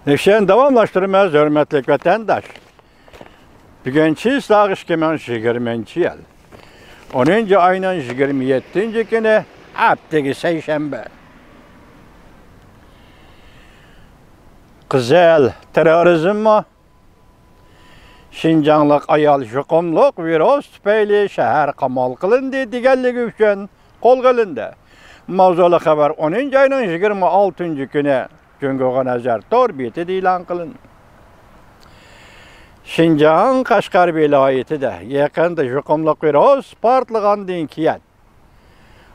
Neşen davamlaştırmaz hürmetlik vatandaş. Bugünkü sağ 2020 yıl. 10. ayının 27. günü haftaki seyşembe. Kızıl terörizm mi? Şincanlık ayal jukumluk virüs tüpeyli şehir kamal kılındı digellik üçün kol kılındı. Mavzulu haber 10. ayının 26. günü Cüngöğe nazar torbiyeti ilan kılındı. Şincan Kaşgar vilayeti de yakında jukumluk virüs partlığından kiyen.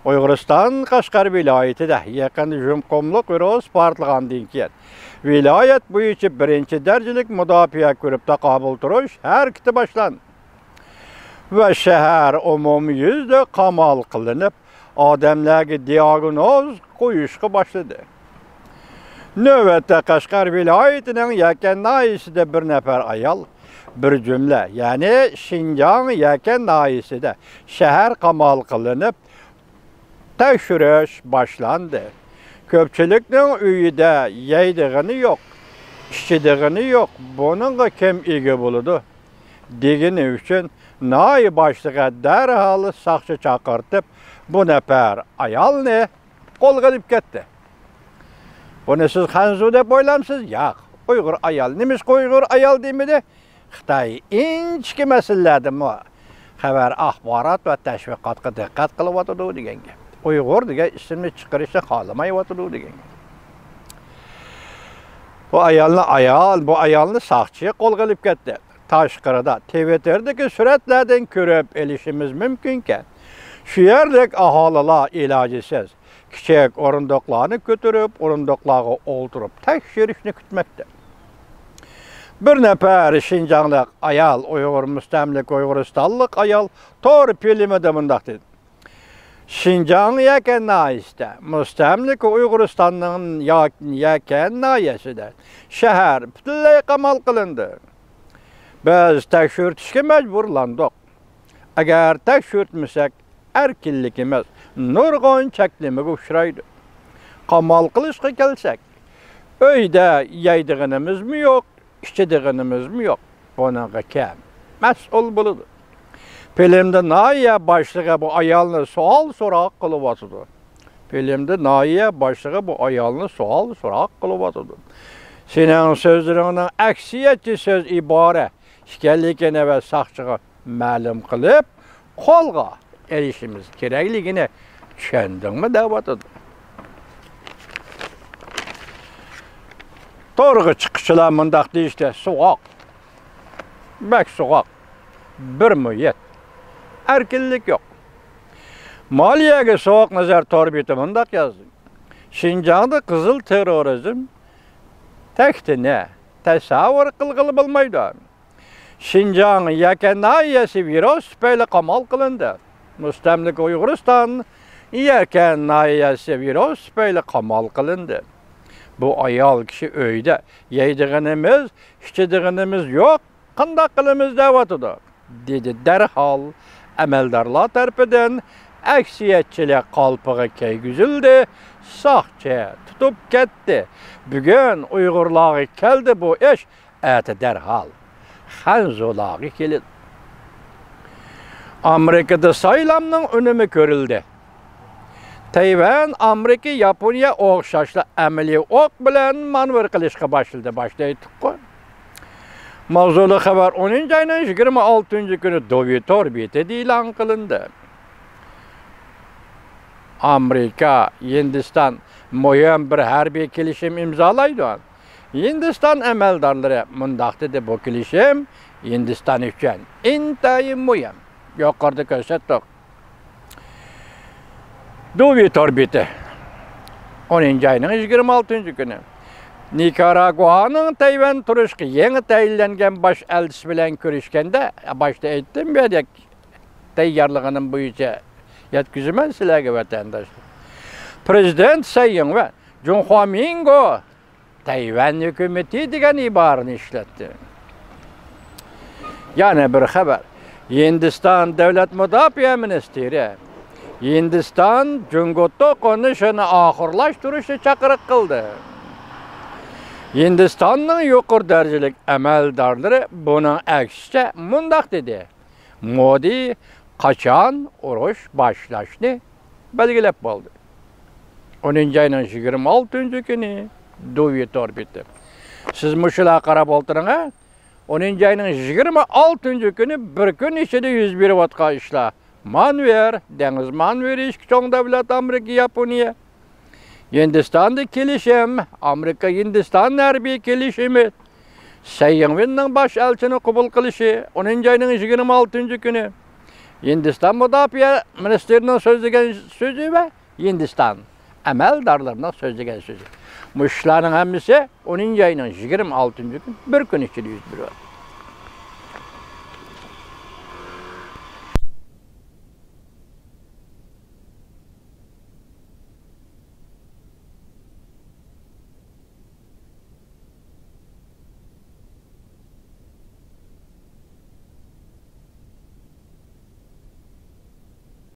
Uyguristan Kaşgar vilayeti de yakında jukumluk virüs partlığından kiyen. Vilayet bu için birinci derecelik müdafiye görüp kabul turuş her kiti başlandı. Ve şehir umum yüzde kamal kılınıp adamlarga diagnoz koyuşqa başladı. Növbette Kaşgar vilayetinin yakan nahiyesinde bir nefer ayal, bir cümle, yani Şincan yakan nahiyesinde şehir kamal kılınıp tekşürüş başlandı. Köpçülükün üyüde yeydiğini yok, içtiğini yok. Bununla kim ilgi buludu? Digini üçün nahi başlığa derhal sakçı çakırtıp bu nefer ayal ne? Kol kılıp gitti. Bunu siz hanzu dep oylamsız? Yok. Uygur ayal. Nemiş Uygur ayal demedi? Xitay inçki meselelerde mi? Haber, ahbarat ve teşviqatga dikkat kılıp oturdu degen gep. Uygur degen ismini çıkarışta kalamay oturdu degen gep. Bu ayalını sakçıya kol kılıp gitti. Taşkırıda, TVT'deki süretlerden körüp elişimiz mümkünken, şu yerdeki ahalalar ilacısız, küçük orunduklarını götürüp, orunduklarına oldurup, tekşirişini kütmekte. Bir nefer Şincanlık ayal, Uygur müstemlik, Uyguristanlık ayal, tor filmide mındak dedi. Şincan yakan nahiyesinde, müstemlik Uyguristan'ın yakan nahiyesinde, şehir bütünlüğü kamal kılındı. Biz tekşürtüşke mecburlandık. Eğer tekşürtmesek, erkinlikimiz nurgun çeklimige uçraydı. Kamal kılışka gelsek, öyde yeydiğimiz mi yok, içtiğimiz mi yok? Buna kim mesul buludu. Filmde nahiye başlığı bu ayalını sual sorak kılıp atıdı. Filmde nahiye başlığı bu ayalını sual sorak kılıp atıdı. Senin sözlerinin aksiyetçi söz ibare, şikayetlikine ve sakçığı məlum kılıp, kolga erişimiz gerekliğine çöndün mü davatıdır. Torgu çıkışılar mındaktı işte, soğuk, bek soğuk, bir müyet, erkinlik yok. Maliyege soğuk nazar torbiyeti mındak yazdı. Şincan'da kızıl terörizm, tekti ne? Tesavvur kılgılı bulmaydı. Şincan'ın yakan nahiyesi virüs böyle kamal kılındı. Müstemlik Uyguristan'ın yakan nahiyesi virüs böyle kamal kılındı. Bu ayal kişi öyde yeydiğimiz, içtiğimiz yok, kındak kılımız devatıdır. Dedi derhal emeldarlar tarafından aksiyetçilik kalpığı keygüzüldü, sahçe tutup gitti. Bugün Uygurları geldi bu iş, eti derhal Hanzuları geldi. Amerika'da saylamның önümü görüldü. Tayvan, Amerika, Yaponiya okşaşlı əmeli ok bilen manevr kılışqa başlaydı. Mavzulu haber 10. ayının 26. günü Dovi torbiyeti ilan kılındı. Amerika, Hindistan mühim bir harbiy kelişim imzalaydı. Hindistan emeldarları mundaq dedi bu kelişim Hindistan üçün intayin mühim. Yukarıda gösterdik. Dovi torbiyeti 10. ayının 26. günü. Nikaragua'nın Tayvan turuşku yeni tayinlengen baş elçisi bilen görüşkende, başta ettim verdik tayyarlığının boyunca yetkizmen silahı vatandaşlar. Prezident Tsai Ing-wen, Junhua Mingo, Tayvan hükümeti degen ibarını işletti. Yani bir haber, Hindistan Devlet Müdafiye Ministeri, Hindistan Cungut'ta konuşunu ahırlaştırışı çakırık kıldı. Hindistan'ın yuqur dereceli əməldarları bunun əksiçə mundaq dedi. Modi qaçan uruş başlaşını belgilep oldu. 10. ayının 26. günü duvitor bitti. Siz muşula qarab olturun, 10. ayının 26. günü bir gün içinde 101 vatka işla. Manver, deniz manveri işki çoğun devlet Amerika, Yaponiya. Hindistan'da kelişim, Amerika Hindistan harbi kelişimi. Seyyanvin'nin baş elçini kubul kılışı 10. ayının 26. günü. Hindistan Müdafiə Ministerinin sözlügen sözü ve Hindistan əməldarlarının sözlügen sözü. Bu işlerin hemisi 10. ayının 26. gün bir gün içinde 101 var.